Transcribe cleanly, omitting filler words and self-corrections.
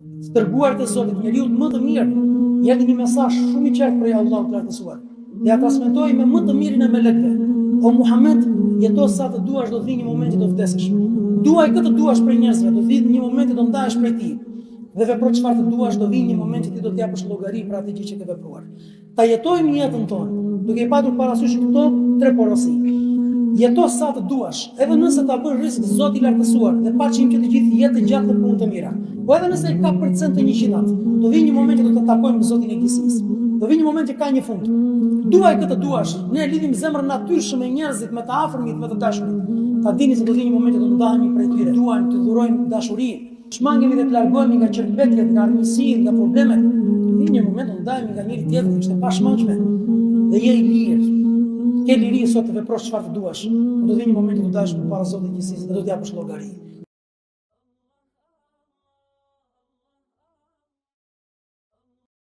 Të dërguarit e Zotit, njeriu më të mirë, jeti një mesazh shumë i qartë prej Allahut të lartësuar. Dhe ja transmetoi me më të mirin e melekëve. O Muhammed, jeto sa të duash, do të vinë një moment që do vdesësh. Duaj këtë duash prej njerëzve, do vinë një moment që do ndahesh prej tij. Dhe vepro çfarë të duash, do vinë një moment që ti do të japësh llogari për atë gjë që ke vepruar. Ta jetojmë jetën tonë, duke i patur parasysh këto tre porosi. Jeto sa të duash, edhe nëse ta bën risk Zoti i lartësuar, dhe paqim që të gjithë jetë gjatë në punë të mira. Po edhe nëse ka percent të 100-at, do vinë një moment që do të takojmë Zotin e gjithësisë. Do vinë një moment që ka një fund. Duaj këtë duash, ne lidhim zemrën natyrshëm me njerëzit, me të afërmit, me të dashurit. Ta dini se do vinë një moment që do ndahemi prej tyre. Duajmë të dhurojmë dashuri, shmangemi dhe të largohemi nga qertbetjet, nga armiqësitë, nga problemet. Do vinë një moment të ndahemi nga njëri tjetri, është e pashmangshme. Dhe je i lirë. Ke liri sot të veprosh çfarë të duash. Do vinë një moment që do dash përpara Zotit të gjithësisë dhe do të japësh llogari.